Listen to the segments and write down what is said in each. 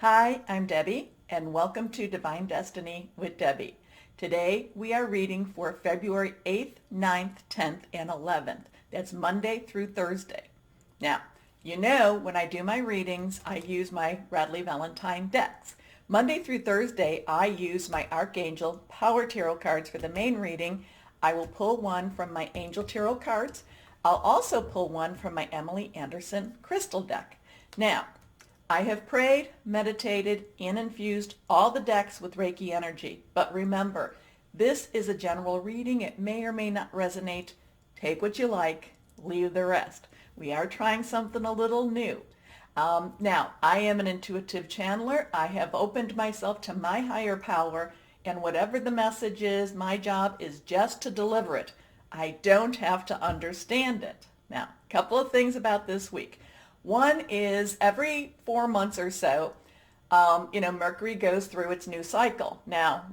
Hi, I'm Debbie, and welcome to Divine Destiny with Debbie. Today we are reading for February 8th, 9th, 10th, and 11th. That's Monday through Thursday. Now, you know when I do my readings, I use my Radley Valentine decks. Monday through Thursday, I use my Archangel Power Tarot cards for the main reading. I will pull one from my Angel Tarot cards. I'll also pull one from my Emily Anderson Crystal deck. Now, I have prayed, meditated, and infused all the decks with Reiki energy. But remember, this is a general reading. It may or may not resonate. Take what you like, leave the rest. We are trying something a little new. Now, I am an intuitive channeler. I have opened myself to my higher power, and whatever the message is, my job is just to deliver it. I don't have to understand it. Now, a couple of things about this week. One is every 4 months or so, Mercury goes through its new cycle. Now,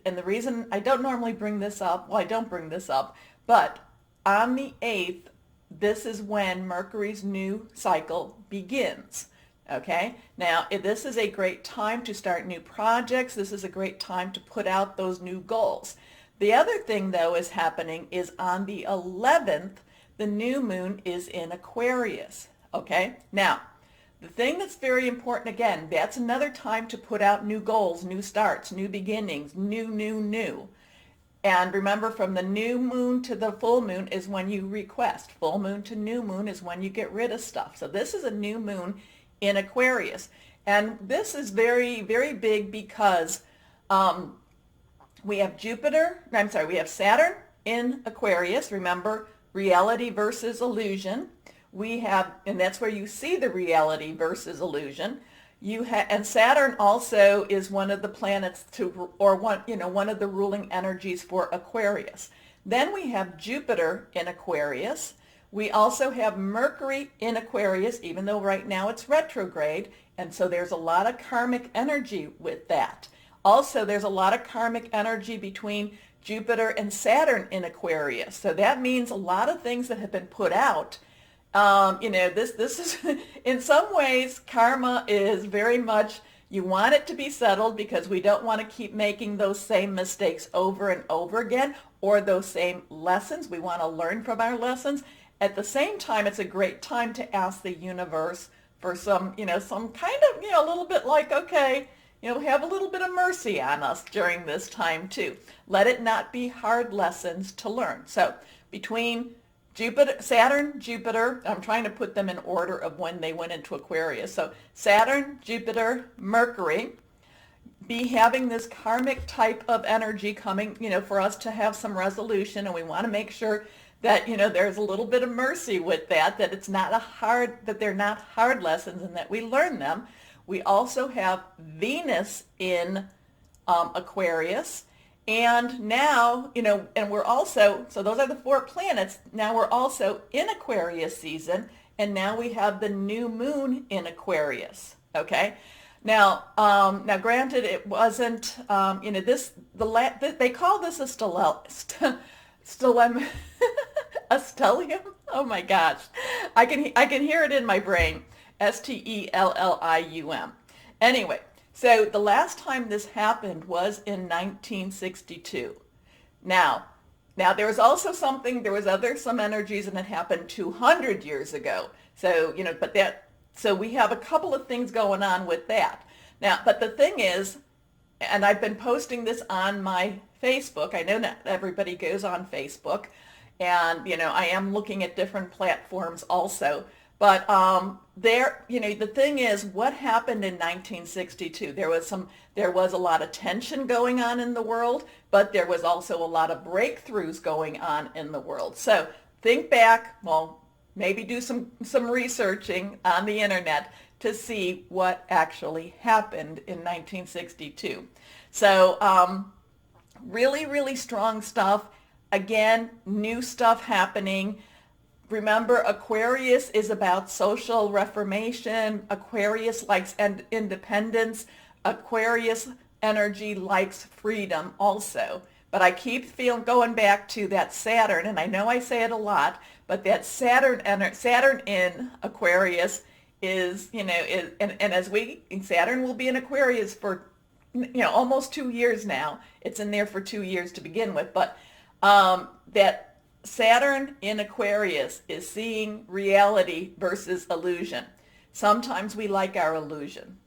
and the reason I don't normally bring this up, well, I don't bring this up, but on the 8th, this is when Mercury's new cycle begins. Okay? Now, this is a great time to start new projects. This is a great time to put out those new goals. The other thing, though, is happening is on the 11th, the new moon is in Aquarius. Okay, now, the thing that's very important, again, that's another time to put out new goals, new starts, new beginnings, new. And remember, from the new moon to the full moon is when you request. Full moon to new moon is when you get rid of stuff. So this is a new moon in Aquarius. And this is very, very big because we have Saturn in Aquarius. Remember, reality versus illusion. We have, and that's where you see the reality versus illusion. And Saturn also is one of the planets one of the ruling energies for Aquarius. Then we have Jupiter in Aquarius. We also have Mercury in Aquarius, even though right now it's retrograde, and so there's a lot of karmic energy with that. Also, there's a lot of karmic energy between Jupiter and Saturn in Aquarius. So that means a lot of things that have been put out. This is, in some ways, karma is very much, you want it to be settled because we don't want to keep making those same mistakes over and over again, or those same lessons. We want to learn from our lessons. At the same time, it's a great time to ask the universe for some kind of, a little bit like, okay, have a little bit of mercy on us during this time too. Let it not be hard lessons to learn. So between Saturn, Jupiter, I'm trying to put them in order of when they went into Aquarius. So Saturn, Jupiter, Mercury, be having this karmic type of energy coming, for us to have some resolution, and we want to make sure that, there's a little bit of mercy with that it's not that they're not hard lessons and that we learn them. We also have Venus in Aquarius. And now, and we're also, so those are the 4 planets. Now we're also in Aquarius season, and now we have the new moon in Aquarius. Okay. Now, granted, it wasn't, they call this a a stellium. Oh my gosh, I can hear it in my brain. Stellium. Anyway. So the last time this happened was in 1962. Now there was also some energies, and it happened 200 years ago. So, so we have a couple of things going on with that. Now, but the thing is, and I've been posting this on my Facebook. I know not everybody goes on Facebook, and, I am looking at different platforms also. But the thing is, what happened in 1962? There was a lot of tension going on in the world, but there was also a lot of breakthroughs going on in the world. So think back, well, maybe do some researching on the internet to see what actually happened in 1962. So really, really strong stuff. Again, new stuff happening. Remember, Aquarius is about social reformation. Aquarius likes independence. Aquarius energy likes freedom also. But I keep going back to that Saturn, and I know I say it a lot, but that Saturn in Aquarius is, and as Saturn will be in Aquarius for, almost 2 years now. It's in there for 2 years to begin with, but that Saturn in Aquarius is seeing reality versus illusion. Sometimes we like our illusion.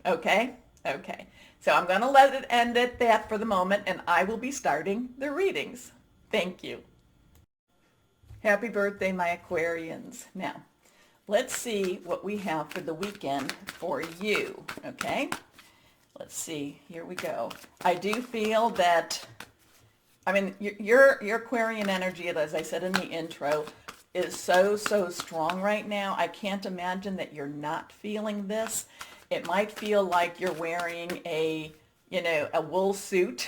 Okay? Okay. So I'm going to let it end at that for the moment, and I will be starting the readings. Thank you. Happy birthday, my Aquarians. Now, let's see what we have for the weekend for you, okay? Let's see. Here we go. I do feel that, your Aquarian energy, as I said in the intro, is so strong right now. I can't imagine that you're not feeling this. It might feel like you're wearing a wool suit.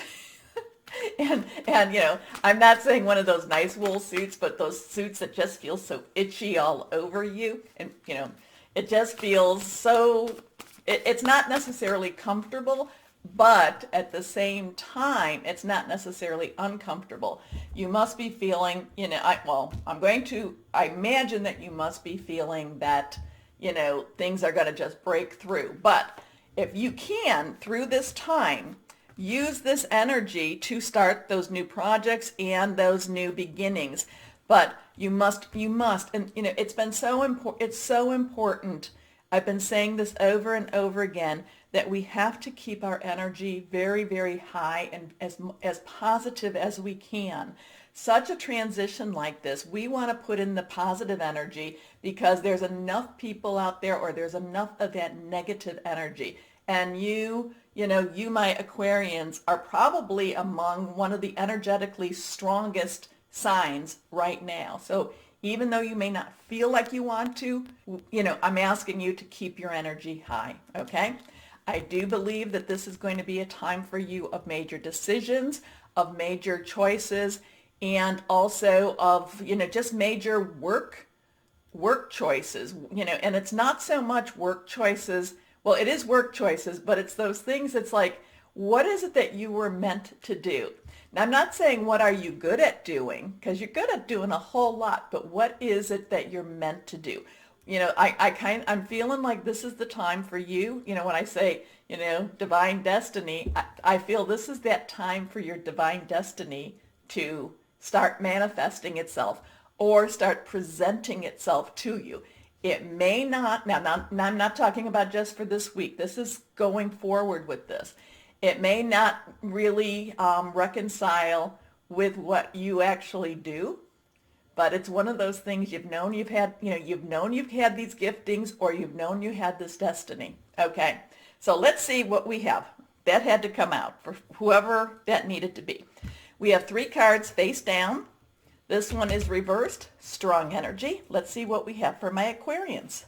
And I'm not saying one of those nice wool suits, but those suits that just feel so itchy all over you. And, it just feels so, it's not necessarily comfortable, but at the same time, it's not necessarily uncomfortable. You must be feeling, I imagine that you must be feeling that, things are going to just break through. But if you can, through this time, use this energy to start those new projects and those new beginnings. But you must, and it's been so important, it's so important. I've been saying this over and over again, that we have to keep our energy very, very high and as positive as we can. Such a transition like this, we want to put in the positive energy because there's enough people out there, or there's enough of that negative energy. And you my Aquarians are probably among one of the energetically strongest signs right now. So even though you may not feel like you want to, I'm asking you to keep your energy high, okay? I do believe that this is going to be a time for you of major decisions, of major choices, and also of, just major work choices, and it's not so much work choices. Well, it is work choices, but it's those things. It's like, what is it that you were meant to do? Now, I'm not saying what are you good at doing, because you're good at doing a whole lot, but what is it that you're meant to do? I'm feeling like this is the time for you. When I say, divine destiny, I feel this is that time for your divine destiny to start manifesting itself or start presenting itself to you. It may not, now I'm not talking about just for this week. This is going forward with this. It may not really reconcile with what you actually do, but it's one of those things you've known you've had these giftings, or you've known you had this destiny. Okay, so let's see what we have. That had to come out for whoever that needed to be. We have 3 cards face down. This one is reversed, strong energy. Let's see what we have for my Aquarians.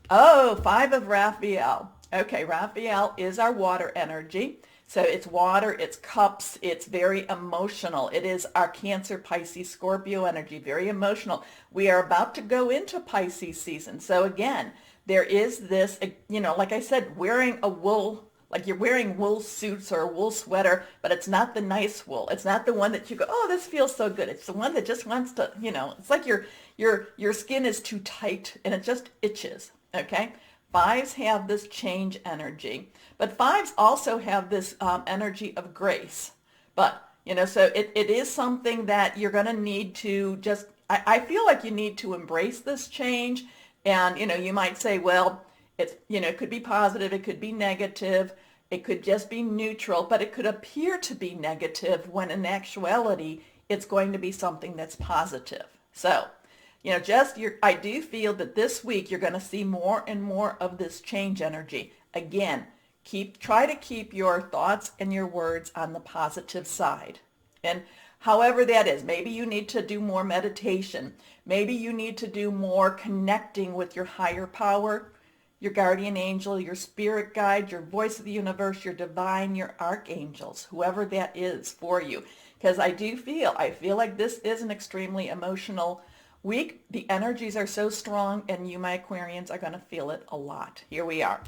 Oh, 5 of Raphael. Okay, Raphael is our water energy. So it's water, it's cups, it's very emotional. It is our Cancer, Pisces, Scorpio energy, very emotional. We are about to go into Pisces season. So again, there is this, like I said, wearing a wool, like you're wearing wool suits or a wool sweater, but it's not the nice wool. It's not the one that you go, oh, this feels so good. It's the one that just wants to, it's like your skin is too tight and it just itches, okay? 5s have this change energy, but 5s also have this energy of grace. But, so it is something that you're going to need to just, I feel like you need to embrace this change. And, you might say, well, it's, it could be positive, it could be negative, it could just be neutral, but it could appear to be negative when in actuality, it's going to be something that's positive. So, I do feel that this week you're going to see more and more of this change energy. Again, try to keep your thoughts and your words on the positive side. And however that is, maybe you need to do more meditation. Maybe you need to do more connecting with your higher power, your guardian angel, your spirit guide, your voice of the universe, your divine, your archangels, whoever that is for you. Because I feel like this is an extremely emotional week. The energies are so strong, and you, my Aquarians, are going to feel it a lot. Here we are.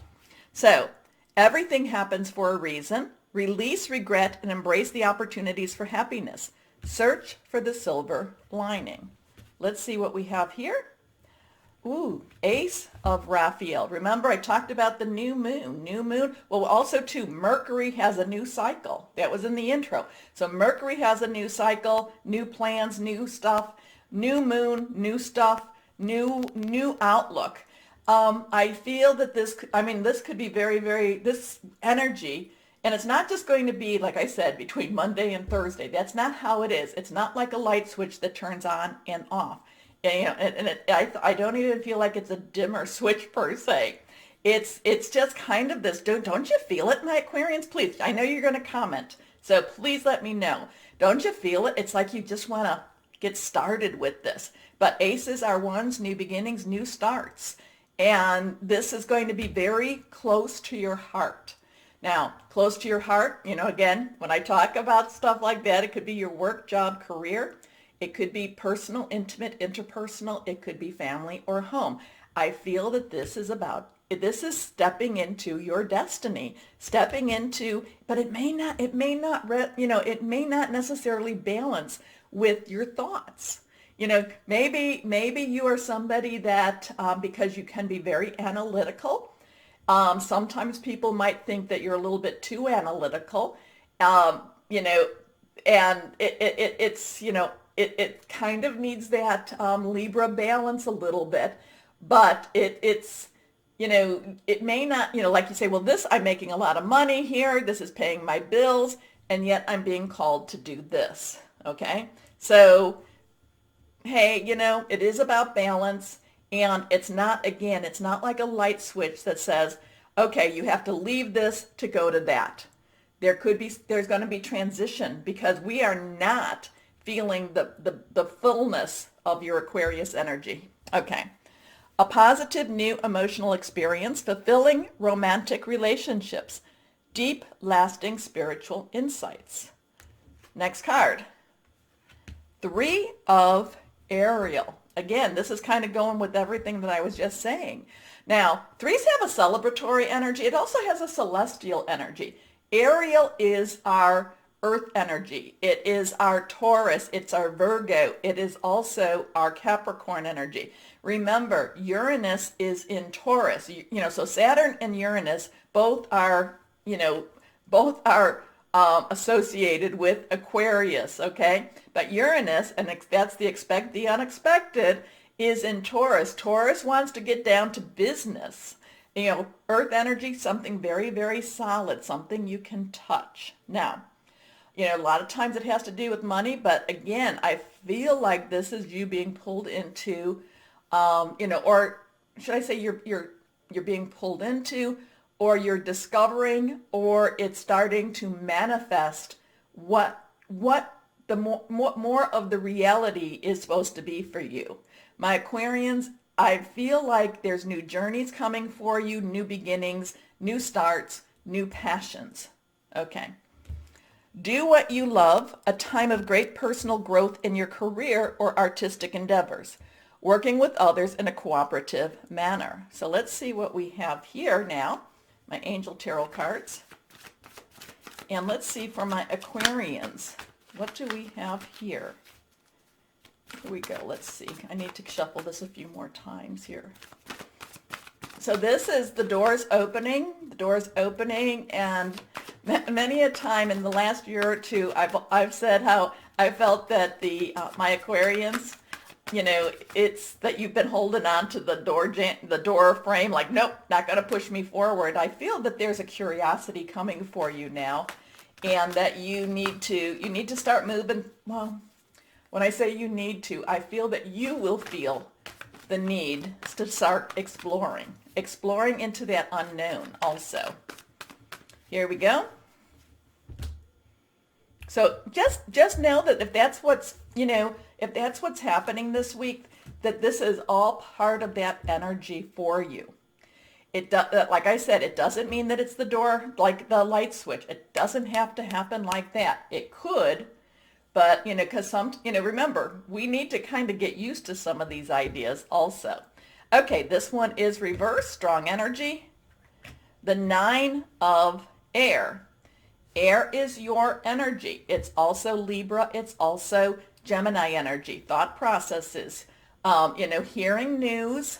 So everything happens for a reason. Release regret and embrace the opportunities for happiness. Search for the silver lining. Let's see what we have here. Ooh, Ace of Raphael. Remember, I talked about the new moon. New moon. Well, also, too, Mercury has a new cycle. That was in the intro. So Mercury has a new cycle, new plans, new stuff, new moon, new stuff, new outlook. I feel that this could be this energy, and it's not just going to be, like I said, between Monday and Thursday. That's not how it is. It's not like a light switch that turns on and off. I don't even feel like it's a dimmer switch per se. It's just kind of this. Don't you feel it, my Aquarians? Please, I know you're going to comment, so please let me know. Don't you feel it? It's like you just want to get started with this. But aces are ones, new beginnings, new starts. And this is going to be very close to your heart. Now, close to your heart, again, when I talk about stuff like that, it could be your work, job, career. It could be personal, intimate, interpersonal. It could be family or home. I feel that this is stepping into your destiny, stepping into, but it may not necessarily balance with your thoughts. Maybe you are somebody that, because you can be very analytical, sometimes people might think that you're a little bit too analytical, and it kind of needs that Libra balance a little bit, but it may not, like you say, well, I'm making a lot of money here, this is paying my bills, and yet I'm being called to do this, okay? So, hey, it is about balance, and it's not like a light switch that says, okay, you have to leave this to go to that. There's going to be transition because we are not feeling the fullness of your Aquarius energy. Okay. A positive new emotional experience, fulfilling romantic relationships, deep lasting spiritual insights. Next card. 3 of Ariel. Again, this is kind of going with everything that I was just saying. Now, 3s have a celebratory energy. It also has a celestial energy. Ariel is our earth energy. It is our Taurus. It's our Virgo. It is also our Capricorn energy. Remember, Uranus is in Taurus. So Saturn and Uranus both are associated with Aquarius, okay? But Uranus, and that's the expect the unexpected, is in Taurus. Taurus wants to get down to business. Earth energy, something very, very solid, something you can touch. Now, a lot of times it has to do with money, but again, I feel like this is you being pulled into, or should I say you're being pulled into, or you're discovering, or it's starting to manifest what the more of the reality is supposed to be for you. My Aquarians, I feel like there's new journeys coming for you, new beginnings, new starts, new passions. Okay. Do what you love, a time of great personal growth in your career or artistic endeavors, working with others in a cooperative manner. So let's see what we have here now. My Angel Tarot cards. And let's see for my Aquarians, what do we have here? Here we go. Let's see. I need to shuffle this a few more times here. So this is the doors opening. The doors opening, and many a time in the last year or two, I've said how I felt that my Aquarians, it's that you've been holding on to the door frame, like, nope, not going to push me forward. I feel that there's a curiosity coming for you now, and that you need to start moving. Well, when I say you need to, I feel that you will feel the need to start exploring into that unknown also. Here we go. So just know that if that's what's happening this week, that this is all part of that energy for you. Like I said, it doesn't mean that it's the door, like the light switch. It doesn't have to happen like that. It could, but, because remember, we need to kind of get used to some of these ideas also. Okay, this one is reverse, strong energy. The 9 of Air. Air is your energy. It's also Libra. It's also Gemini energy, thought processes, hearing news.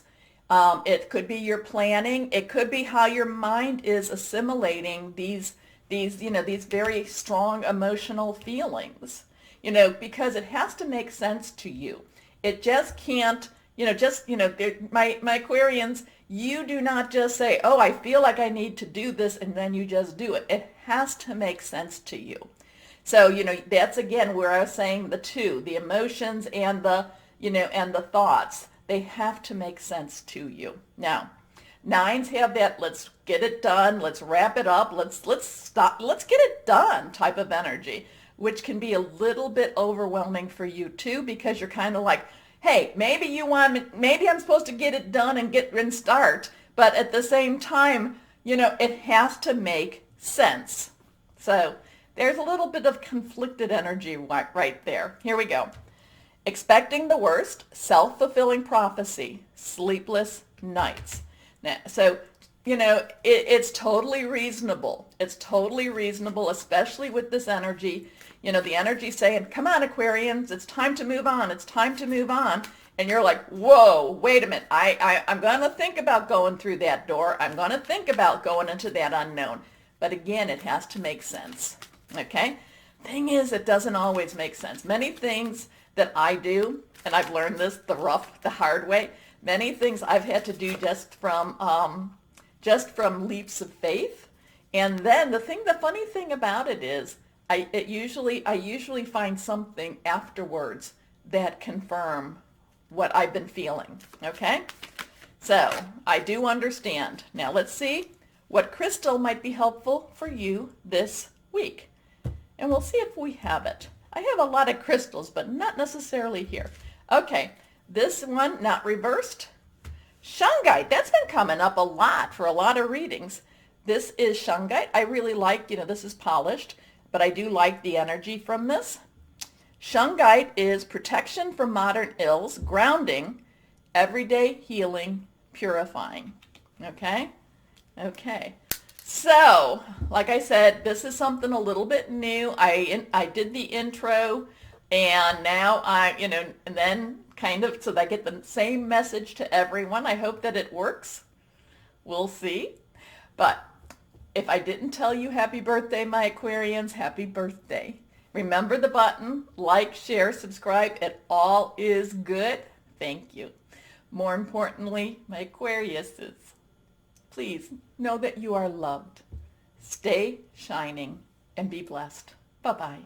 It could be your planning. It could be how your mind is assimilating these these very strong emotional feelings, because it has to make sense to you. It just can't, my Aquarians, you do not just say, oh, I feel like I need to do this, and then you just do it. It has to make sense to you. So, that's again where I was saying the emotions and and the thoughts, they have to make sense to you. Now, nines have that, let's get it done, let's wrap it up, let's stop, let's get it done type of energy, which can be a little bit overwhelming for you too, because you're kind of like, hey, maybe I'm supposed to get it done and start, but at the same time, it has to make sense. So there's a little bit of conflicted energy right there. Here we go. Expecting the worst, self-fulfilling prophecy, sleepless nights. Now, so, it's totally reasonable. It's totally reasonable, especially with this energy. The energy saying, come on, Aquarians, it's time to move on. It's time to move on. And you're like, whoa, wait a minute. I'm going to think about going through that door. I'm going to think about going into that unknown. But again, it has to make sense. Okay? Thing is, it doesn't always make sense. Many things that I do, and I've learned this the hard way, many things I've had to do just from leaps of faith. And then the funny thing about it is, I usually find something afterwards that confirm what I've been feeling. Okay? So I do understand. Now let's see what crystal might be helpful for you this week. And we'll see if we have it. I have a lot of crystals, but not necessarily here. Okay, this one, not reversed. Shungite, that's been coming up a lot for a lot of readings. This is Shungite. I really like, this is polished, but I do like the energy from this. Shungite is protection from modern ills, grounding, everyday healing, purifying. Okay? Okay. So, like I said, this is something a little bit new. I did the intro, and now and then kind of, so that I get the same message to everyone. I hope that it works. We'll see. But if I didn't tell you happy birthday, my Aquarians, happy birthday. Remember the button, like, share, subscribe. It all is good. Thank you. More importantly, my Aquariuses, please know that you are loved. Stay shining and be blessed. Bye-bye.